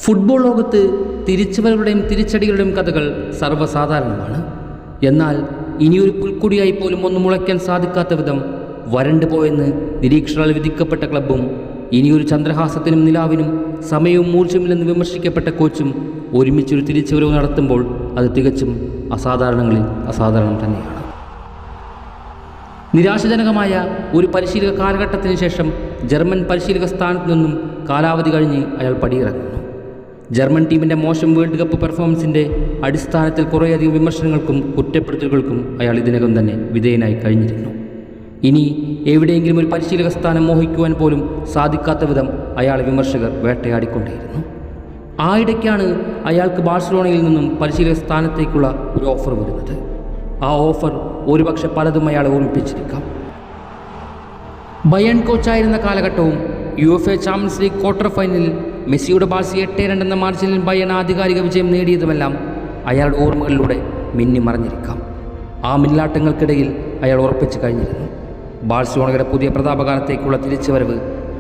Football ലോകത്ത് തിരിച്ചുവരവുകളുടെയും തിരിച്ചടികളുടെയും കഥകൾ സർവ്വസാധാരണമാണ്. എന്നാൽ ഇനിയൊരു പുൽക്കൊടിയായി പോലും ഒന്നും മുളയ്ക്കാൻ സാധിക്കാത്ത വിധം വരണ്ടു പോയെന്ന് നിരീക്ഷണാൽ വിധിക്കപ്പെട്ട ക്ലബ്ബും ഇനിയൊരു ചന്ദ്രഹാസത്തിനും നിലാവിനും സമയവും മൂർച്ചയുമില്ലെന്ന് വിമർശിക്കപ്പെട്ട കോച്ചും ഒരുമിച്ചൊരു തിരിച്ചുവരവ് നടത്തുമ്പോൾ അത് തികച്ചും അസാധാരണങ്ങളിൽ അസാധാരണം തന്നെയാണ്. നിരാശാജനകമായ ഒരു പരിശീലക കാലഘട്ടത്തിന് ശേഷം ജർമ്മൻ പരിശീലക സ്ഥാനത്ത് നിന്നും കാലാവധി കഴിഞ്ഞ് അയാൾ പടിയിറങ്ങുന്നു. ജർമ്മൻ ടീമിൻ്റെ മോശം വേൾഡ് കപ്പ് പെർഫോമൻസിൻ്റെ അടിസ്ഥാനത്തിൽ കുറേയധികം വിമർശനങ്ങൾക്കും കുറ്റപ്പെടുത്തലുകൾക്കും അയാൾ ഇതിനകം തന്നെ വിധേയനായി കഴിഞ്ഞിരുന്നു. ഇനി എവിടെയെങ്കിലും ഒരു പരിശീലക സ്ഥാനം മോഹിക്കുവാൻ പോലും സാധിക്കാത്ത വിധം അയാളെ വിമർശകർ വേട്ടയാടിക്കൊണ്ടേയിരുന്നു. ആയിടയ്ക്കാണ് അയാൾക്ക് ബാഴ്സലോണയിൽ നിന്നും പരിശീലക സ്ഥാനത്തേക്കുള്ള ഒരു ഓഫർ വരുന്നത്. ആ ഓഫർ ഒരുപക്ഷെ പലതും അയാളെ ഓർമ്മിപ്പിച്ചിരിക്കാം. ബയേൺ കോച്ചായിരുന്ന കാലഘട്ടവും UEFA ചാമ്പ്യൻസ് ലീഗ് ക്വാർട്ടർ ഫൈനലിൽ മെസ്സിയുടെ ബാഴ്സ 8-2 എന്ന മാർജിനിൽ ബയേൺ ആധികാരിക വിജയം നേടിയതുമെല്ലാം അയാളുടെ ഓർമ്മകളിലൂടെ മിന്നിമറഞ്ഞിരിക്കാം. ആ മിന്നാട്ടങ്ങൾക്കിടയിൽ അയാൾ ഉറപ്പിച്ചു കഴിഞ്ഞിരുന്നു, ബാഴ്സലോണയുടെ പുതിയ പ്രതാപകാലത്തേക്കുള്ള തിരിച്ചുവരവ്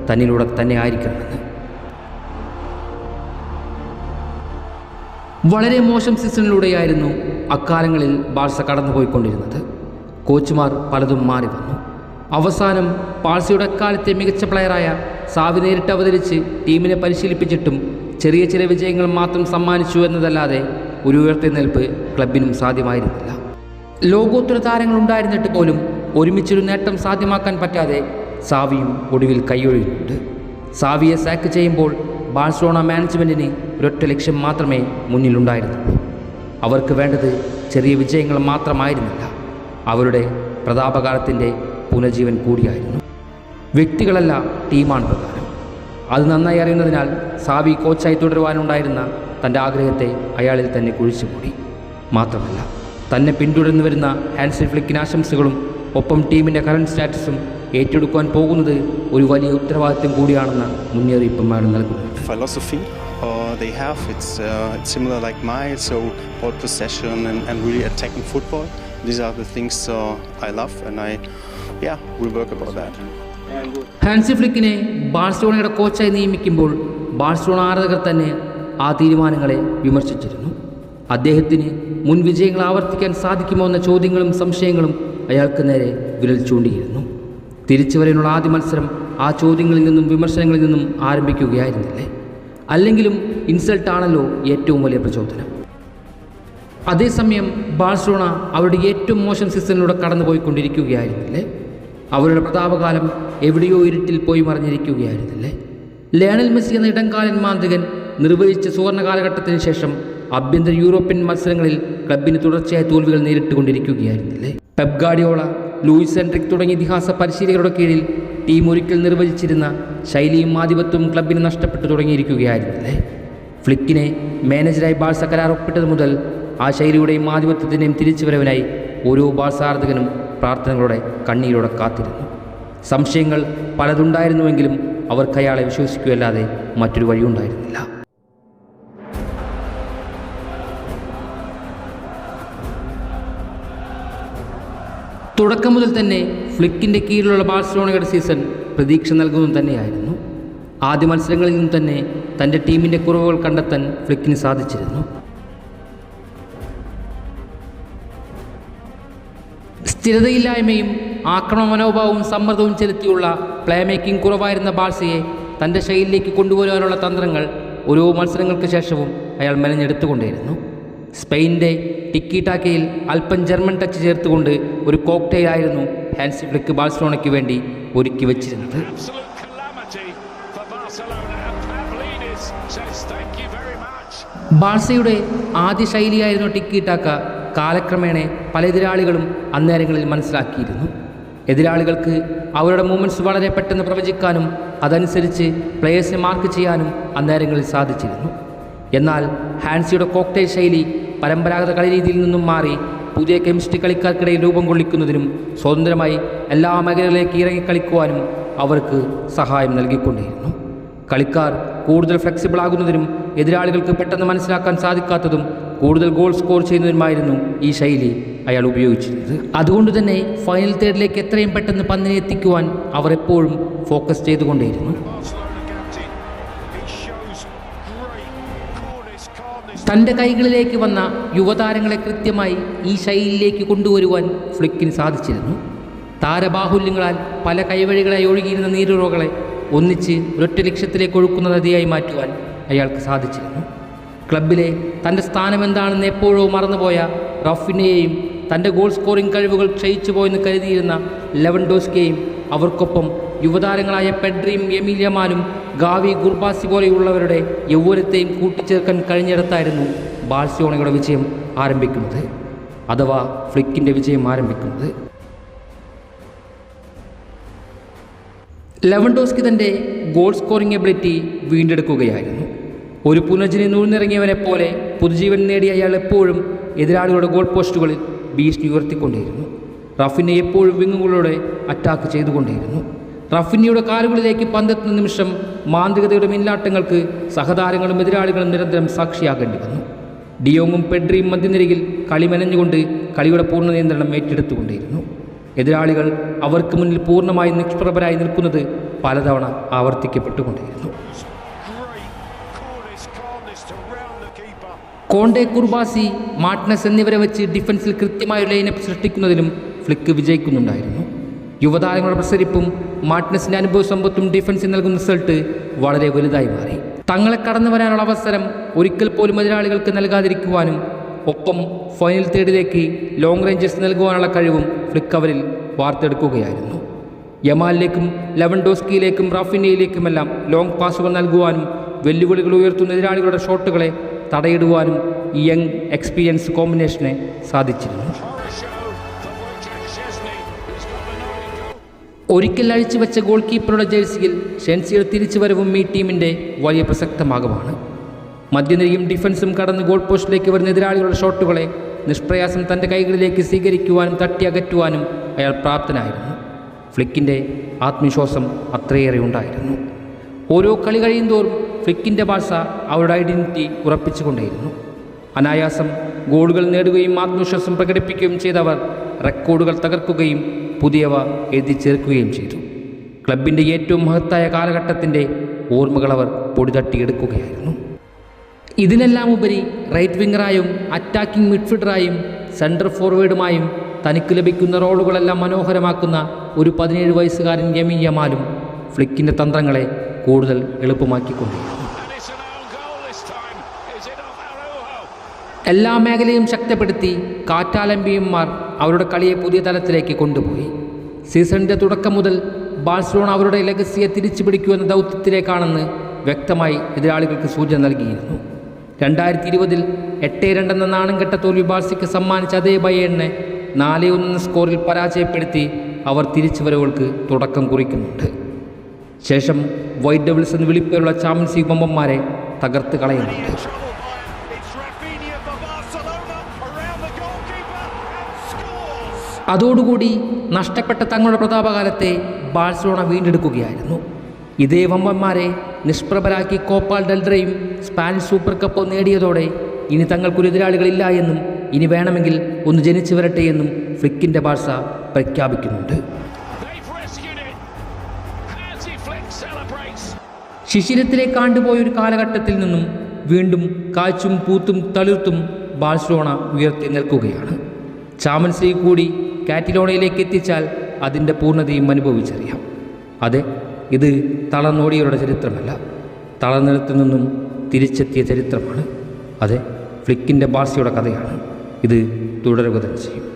തന്നിലൂടെ തന്നെ ആയിരിക്കണമെന്ന്. വളരെ മോശം സീസണിലൂടെയായിരുന്നു അക്കാലങ്ങളിൽ ബാഴ്സ കടന്നുപോയിക്കൊണ്ടിരുന്നത്. കോച്ചുമാർ പലതും മാറി വന്നു. അവസാനം ബാഴ്സയുടെ അക്കാലത്തെ മികച്ച പ്ലെയറായ സാവി നേരിട്ട് അവതരിച്ച് ടീമിനെ പരിശീലിപ്പിച്ചിട്ടും ചെറിയ ചില വിജയങ്ങൾ മാത്രം സമ്മാനിച്ചു എന്നതല്ലാതെ ഒരു ഉയർത്തെഴുന്നേൽപ്പ് ക്ലബിനും സാധ്യമായിരുന്നില്ല. ലോകോത്തര താരങ്ങളുണ്ടായിരുന്നിട്ട് പോലും ഒരുമിച്ചൊരു നേട്ടം സാധ്യമാക്കാൻ പറ്റാതെ സാവിയും ഒടുവിൽ കൈയൊഴിയുന്നുണ്ട്. സാവിയെ സാക്ക് ചെയ്യുമ്പോൾ ബാഴ്സലോണ മാനേജ്മെൻറ്റിന് ഒരൊറ്റ ലക്ഷ്യം മാത്രമേ മുന്നിലുണ്ടായിരുന്നുള്ളൂ. അവർക്ക് വേണ്ടത് ചെറിയ വിജയങ്ങൾ മാത്രമായിരുന്നില്ല, അവരുടെ പ്രതാപകാലത്തിൻ്റെ പുനർജീവൻ കൂടിയായിരുന്നു. വ്യക്തികളല്ല, ടീമാണ് പ്രധാനം. അത് നന്നായി അറിയുന്നതിനാൽ സാവി കോച്ചായി തുടരുവാനുണ്ടായിരുന്ന തൻ്റെ ആഗ്രഹത്തെ അയാളിൽ തന്നെ കുഴിച്ചുമൂടി. മാത്രമല്ല, തന്നെ പിന്തുടർന്നു വരുന്ന ഹാൻസി ഫ്ലിക്കിന് ആശംസകളും ഒപ്പം ടീമിൻ്റെ കറണ്ട് സ്റ്റാറ്റസും ഏറ്റെടുക്കാൻ പോകുന്നത് ഒരു വലിയ ഉത്തരവാദിത്വം കൂടിയാണെന്ന മുന്നറിയിപ്പും അയാൾ നൽകുന്നു. They have it's similar like mine, so ball possession and really attacking football. These are the things I love and I will work about that. ഹാൻസി ഫ്ലിക്കിനെ ബാഴ്സലോണയുടെ കോച്ചായി നിയമിക്കുമ്പോൾ ബാഴ്സലോണ ആരാധകർ തന്നെ ആ തീരുമാനങ്ങളെ വിമർശിച്ചിരുന്നു. അദ്ദേഹത്തിന് മുൻ വിജയങ്ങൾ ആവർത്തിക്കാൻ സാധിക്കുമോ എന്ന ചോദ്യങ്ങളും സംശയങ്ങളും അയാൾക്ക് നേരെ വിരൽ ചൂണ്ടിയിരുന്നു. തിരിച്ചു വരാനുള്ള ആദ്യ മത്സരം ആ ചോദ്യങ്ങളിൽ നിന്നും വിമർശനങ്ങളിൽ നിന്നും ആരംഭിക്കുകയായിരുന്നില്ലേ? അല്ലെങ്കിലും ഇൻസൾട്ടാണല്ലോ ഏറ്റവും വലിയ പ്രചോദനം. അതേസമയം ബാഴ്സലോണ അവരുടെ ഏറ്റവും മോശം സീസണിലൂടെ കടന്നുപോയിക്കൊണ്ടിരിക്കുകയായിരുന്നില്ലേ? അവരുടെ പ്രതാപകാലം എവിടെയോ ഇരുട്ടിൽ പോയി മറിഞ്ഞിരിക്കുകയായിരുന്നില്ലേ? ലയണൽ മെസ്സി എന്ന ഇടംകാലൻ മാന്ത്രികൻ നിർവഹിച്ച സുവർണ്ണ കാലഘട്ടത്തിന് ശേഷം ആഭ്യന്തര യൂറോപ്യൻ മത്സരങ്ങളിൽ ക്ലബിന് തുടർച്ചയായ തോൽവികൾ നേരിട്ടുകൊണ്ടിരിക്കുകയായിരുന്നില്ലേ? പെപ് ഗാർഡിയോള, ലൂയിസ് എൻറിക് തുടങ്ങിയ ഇതിഹാസ പരിശീലകരുടെ കീഴിൽ ടീം ഒരിക്കൽ നിർവചിച്ചിരുന്ന ശൈലിയും ആധിപത്യവും ക്ലബിന് നഷ്ടപ്പെട്ടു തുടങ്ങിയിരിക്കുകയായിരുന്നില്ലേ? ഫ്ലിക്കിനെ മാനേജറായി ബാഴ്സ കരാർ ഒപ്പിട്ടത് മുതൽ ആ ശൈലിയുടെയും ആധിപത്യത്തിൻ്റെയും തിരിച്ചുവരവിനായി ഓരോ ബാഴ്സ ആരാധകനും പ്രാർത്ഥനകളുടെ കണ്ണീരോടെ കാത്തിരുന്നു. സംശയങ്ങൾ പലതുണ്ടായിരുന്നുവെങ്കിലും അവർക്ക് അയാളെ വിശ്വസിക്കുകയല്ലാതെ മറ്റൊരു വഴിയുണ്ടായിരുന്നില്ല. തുടക്കം മുതൽ തന്നെ ഫ്ലിക്കിൻ്റെ കീഴിലുള്ള ബാഴ്സലോണയുടെ സീസൺ പ്രതീക്ഷ നൽകുന്നതും തന്നെയായിരുന്നു. ആദ്യ മത്സരങ്ങളിൽ നിന്നും തന്നെ തൻ്റെ ടീമിൻ്റെ കുറവുകൾ കണ്ടെത്താൻ ഫ്ലിക്കിന് സാധിച്ചിരുന്നു. സ്ഥിരതയില്ലായ്മയും ആക്രമണ മനോഭാവവും സമ്മർദ്ദവും ചെലുത്തിയുള്ള പ്ലേ മേക്കിംഗ് കുറവായിരുന്ന ബാഴ്സയെ തൻ്റെ ശൈലിയിലേക്ക് കൊണ്ടുവരാനുള്ള തന്ത്രങ്ങൾ ഓരോ മത്സരങ്ങൾക്ക് ശേഷവും അയാൾ മെനഞ്ഞെടുത്തുകൊണ്ടേയിരുന്നു. സ്പെയിനിൻ്റെ ടിക്കി ടാക്കയിൽ അല്പം ജർമ്മൻ ടച്ച് ചേർത്തുകൊണ്ട് ഒരു കോക്ടെയിലായിരുന്നു ഹാൻസി ഫ്ലിക്ക് ബാഴ്സലോണയ്ക്ക് വേണ്ടി ഒരുക്കി വച്ചിരുന്നത്. ബാഴ്സയുടെ ആദ്യ ശൈലിയായിരുന്നു ടിക്കി ടാക്ക കാലക്രമേണ പല എതിരാളികളും അന്നേരങ്ങളിൽ മനസ്സിലാക്കിയിരുന്നു. എതിരാളികൾക്ക് അവരുടെ മൂവ്മെൻറ്റ്സ് വളരെ പെട്ടെന്ന് പ്രവചിക്കാനും അതനുസരിച്ച് പ്ലേയേഴ്സിനെ മാർക്ക് ചെയ്യാനും അന്നേരങ്ങളിൽ സാധിച്ചിരുന്നു. എന്നാൽ ഹാൻസിയുടെ കോക്ടെയിൽ ശൈലി പരമ്പരാഗത കളിരീതിയിൽ നിന്നും മാറി പുതിയ കെമിസ്ട്രി കളിക്കാർക്കിടയിൽ രൂപം കൊള്ളിക്കുന്നതിനും സ്വതന്ത്രമായി എല്ലാ മേഖലകളിലേക്ക് ഇറങ്ങി കളിക്കുവാനും അവർക്ക് സഹായം നൽകിക്കൊണ്ടിരുന്നു. കളിക്കാർ കൂടുതൽ ഫ്ലെക്സിബിൾ ആകുന്നതിനും എതിരാളികൾക്ക് പെട്ടെന്ന് മനസ്സിലാക്കാൻ സാധിക്കാത്തതും കൂടുതൽ ഗോൾ സ്കോർ ചെയ്യുന്നതിനുമായിരുന്നു ഈ ശൈലി അയാൾ ഉപയോഗിച്ചിരുന്നത്. അതുകൊണ്ട് തന്നെ ഫൈനൽ തേർഡിലേക്ക് എത്രയും പെട്ടെന്ന് പന്തിനെ എത്തിക്കുവാൻ അവർ എപ്പോഴും ഫോക്കസ് ചെയ്തുകൊണ്ടേയിരുന്നു. തൻ്റെ കൈകളിലേക്ക് വന്ന യുവതാരങ്ങളെ കൃത്യമായി ഈ ശൈലിയിലേക്ക് കൊണ്ടുവരുവാൻ ഫ്ലിക്കിന് സാധിച്ചിരുന്നു. താരബാഹുല്യങ്ങളാൽ പല കൈവഴികളായി ഒഴുകിയിരുന്ന നീരുറകളെ ഒന്നിച്ച് ഒരൊറ്റ ലക്ഷ്യത്തിലേക്ക് ഒഴുക്കുന്ന നദിയായി മാറ്റുവാൻ അയാൾക്ക് സാധിച്ചിരുന്നു. ക്ലബിലെ തൻ്റെ സ്ഥാനമെന്താണെന്ന് എപ്പോഴോ മറന്നുപോയ റഫിനെയും തൻ്റെ ഗോൾ സ്കോറിംഗ് കഴിവുകൾ ക്ഷയിച്ചു പോയെന്ന് കരുതിയിരുന്ന ലെവൻഡോസ്കിയെയും അവർക്കൊപ്പം യുവതാരങ്ങളായ പെഡ്രിയും എമിലിയമാനും ഗാവി ഗുർബാസി പോലെയുള്ളവരുടെ യൗവനത്തെയും കൂട്ടിച്ചേർക്കാൻ കഴിഞ്ഞിടത്തായിരുന്നു ബാഴ്സലോണയുടെ വിജയം ആരംഭിക്കുന്നത്, അഥവാ ഫ്ലിക്കിൻ്റെ വിജയം ആരംഭിക്കുന്നത്. ലെവൻഡോസ്കി തൻ്റെ ഗോൾ സ്കോറിംഗ് എബിലിറ്റി വീണ്ടെടുക്കുകയായിരുന്നു. ഒരു പുനർജനി നൂഴ്ന്നിറങ്ങിയവനെ പോലെ പുതുജീവൻ നേടിയ അയാൾ എപ്പോഴും എതിരാളികളുടെ ഗോൾ പോസ്റ്റുകളിൽ ഭീഷണി ഉയർത്തിക്കൊണ്ടേയിരുന്നു. റഫിനെ എപ്പോഴും വിങ്ങുകളോടെ അറ്റാക്ക് ചെയ്തുകൊണ്ടേയിരുന്നു. റഫിനിയുടെ കാലുകളിലേക്ക് പന്തെത്തുന്ന നിമിഷം മാന്ത്രികതയുടെ മിന്നാട്ടങ്ങൾക്ക് സഹതാരങ്ങളും എതിരാളികളും നിരന്തരം സാക്ഷിയാകേണ്ടി വന്നു. ഡിയോങ്ങും പെഡ്രിയും മധ്യനിരയിൽ കളി മെനഞ്ഞുകൊണ്ട് കളിയുടെ പൂർണ്ണ നിയന്ത്രണം ഏറ്റെടുത്തുകൊണ്ടേയിരുന്നു. എതിരാളികൾ അവർക്ക് മുന്നിൽ പൂർണ്ണമായി നിഷ്പ്രഭരായി നിൽക്കുന്നത് പലതവണ ആവർത്തിക്കപ്പെട്ടുകൊണ്ടേയിരുന്നു. കോണ്ടെ, കുർബാസി, മാർട്ടിനസ് എന്നിവരെ വെച്ച് ഡിഫൻസിൽ കൃത്യമായ ലൈനപ്പ് സൃഷ്ടിക്കുന്നതിലും ഫ്ലിക്ക് വിജയിക്കുന്നുണ്ടായിരുന്നു. യുവതാരങ്ങളുടെ പ്രസരിപ്പും മാർട്ടിനസിൻ്റെ അനുഭവ സമ്പത്തും ഡിഫൻസിൽ നൽകുന്ന റിസൾട്ട് വളരെ വലുതായി മാറി. തങ്ങളെ കടന്നു വരാനുള്ള അവസരം ഒരിക്കൽ പോലും എതിരാളികൾക്ക് നൽകാതിരിക്കുവാനും ഒപ്പം ഫൈനൽ തേർഡിലേക്ക് ലോങ് റേഞ്ചസ് നൽകുവാനുള്ള കഴിവും ഫ്ലിക്ക് അവരിൽ വാർത്തെടുക്കുകയായിരുന്നു. യമാലിലേക്കും ലെവൻഡോസ്കിയിലേക്കും റാഫിനയിലേക്കുമെല്ലാം ലോങ് പാസുകൾ നൽകുവാനും വെല്ലുവിളികൾ ഉയർത്തുന്ന എതിരാളികളുടെ ഷോട്ടുകളെ തടയിടുവാനും ഈ യങ് എക്സ്പീരിയൻസ് കോമ്പിനേഷനെ സാധിച്ചിരുന്നു. ഒരിക്കൽ അഴിച്ചു വെച്ച ഗോൾ കീപ്പറുടെ ജേഴ്സിയിൽ ഷെൻസിയുടെ തിരിച്ചുവരവും ഈ ടീമിൻ്റെ വലിയ പ്രസക്തമാകുമാണ്. മധ്യനിരയും ഡിഫൻസും കടന്ന് ഗോൾ പോസ്റ്റിലേക്ക് വരുന്ന എതിരാളികളുടെ ഷോട്ടുകളെ നിഷ്പ്രയാസം തൻ്റെ കൈകളിലേക്ക് സ്വീകരിക്കുവാനും തട്ടി അകറ്റുവാനും അയാൾ പ്രാപ്തനായിരുന്നു. ഫ്ലിക്കിൻ്റെ ആത്മവിശ്വാസം അത്രയേറെ ഉണ്ടായിരുന്നു. ഓരോ കളി കഴിയുന്തോറും ഫ്ലിക്കിൻ്റെ ബാഴ്സ അവരുടെ ഐഡൻറ്റിറ്റി ഉറപ്പിച്ചുകൊണ്ടേയിരുന്നു. അനായാസം ഗോളുകൾ നേടുകയും ആത്മവിശ്വാസം പ്രകടിപ്പിക്കുകയും ചെയ്തവർ റെക്കോർഡുകൾ തകർക്കുകയും പുതിയവ എഴുതി ചേർക്കുകയും ചെയ്തു. ക്ലബിൻ്റെ ഏറ്റവും മഹത്തായ കാലഘട്ടത്തിൻ്റെ ഓർമ്മകളവർ പൊടിതട്ടിയെടുക്കുകയായിരുന്നു. ഇതിനെല്ലാം ഉപരി റൈറ്റ് വിങ്ങറായും അറ്റാക്കിംഗ് മിഡ്ഫീൽഡറായും സെൻട്രൽ ഫോർവേഡുമായും തനിക്ക് ലഭിക്കുന്ന റോളുകളെല്ലാം മനോഹരമാക്കുന്ന ഒരു 17 വയസ്സുകാരൻ യമീൻ യമാലും ഫ്ലിക്കിൻ്റെ തന്ത്രങ്ങളെ കൂടുതൽ എളുപ്പമാക്കിക്കൊണ്ടിരുന്നു. എല്ലാ മേഖലയും ശക്തിപ്പെടുത്തി കാറ്റാലമ്പിയന്മാർ അവരുടെ കളിയെ പുതിയ തലത്തിലേക്ക് കൊണ്ടുപോയി. സീസണിൻ്റെ തുടക്കം മുതൽ ബാഴ്സലോണ അവരുടെ ലെഗസിയെ തിരിച്ചു പിടിക്കുമെന്ന ദൗത്യത്തിലേക്കാണെന്ന് വ്യക്തമായി എതിരാളികൾക്ക് സൂചന നൽകിയിരുന്നു. 2020 8-2 എന്ന നാണംകെട്ട തോൽവി ബാഴ്സയ്ക്ക് സമ്മാനിച്ച അതേ ബയേണിനെ 4-1 സ്കോറിൽ പരാജയപ്പെടുത്തി അവർ തിരിച്ചുവരവുകൾക്ക് തുടക്കം കുറിക്കുന്നുണ്ട്. ശേഷം വൈറ്റ് ഡെവിൾസ് എന്ന് വിളിപ്പേരുള്ള ചാമ്പ്യൻസ് ലീഗ് വമ്പന്മാരെ തകർത്ത് കളയുന്നുണ്ട്. അതോടുകൂടി നഷ്ടപ്പെട്ട തങ്ങളുടെ പ്രതാപകാലത്തെ ബാഴ്സലോണ വീണ്ടെടുക്കുകയായിരുന്നു. ഇതേ വമ്പന്മാരെ നിഷ്പ്രഭരാക്കി കോപ്പാൽ ഡെൽറയും സ്പാനിഷ് സൂപ്പർ കപ്പും നേടിയതോടെ ഇനി തങ്ങൾക്കൊരു എതിരാളികളില്ല എന്നും ഇനി വേണമെങ്കിൽ ഒന്ന് ജനിച്ചു വരട്ടെ എന്നും ഫ്ലിക്കിൻ്റെ ബാഴ്സ പ്രഖ്യാപിക്കുന്നുണ്ട്. ശിശിരത്തിലേക്ക് ആണ്ടുപോയൊരു കാലഘട്ടത്തിൽ നിന്നും വീണ്ടും കാഴ്ചും പൂത്തും തളിർത്തും ബാഴ്സലോണ ഉയർത്തി നിൽക്കുകയാണ്. ചാമ്പ്യൻസ് ലീഗ് കൂടി കാറ്റലോണയിലേക്ക് എത്തിച്ചാൽ അതിൻ്റെ പൂർണ്ണതയും അനുഭവിച്ചറിയാം. അതെ, ഇത് തളർന്നോടിയവരുടെ ചരിത്രമല്ല, തളർന്നിടത്തു നിന്നും തിരിച്ചെത്തിയ ചരിത്രമാണ്. അതെ, ഫ്ലിക്കിൻ്റെ ബാഴ്സയുടെ കഥയാണ്. ഇത് തുടരുക തന്നെ ചെയ്യും.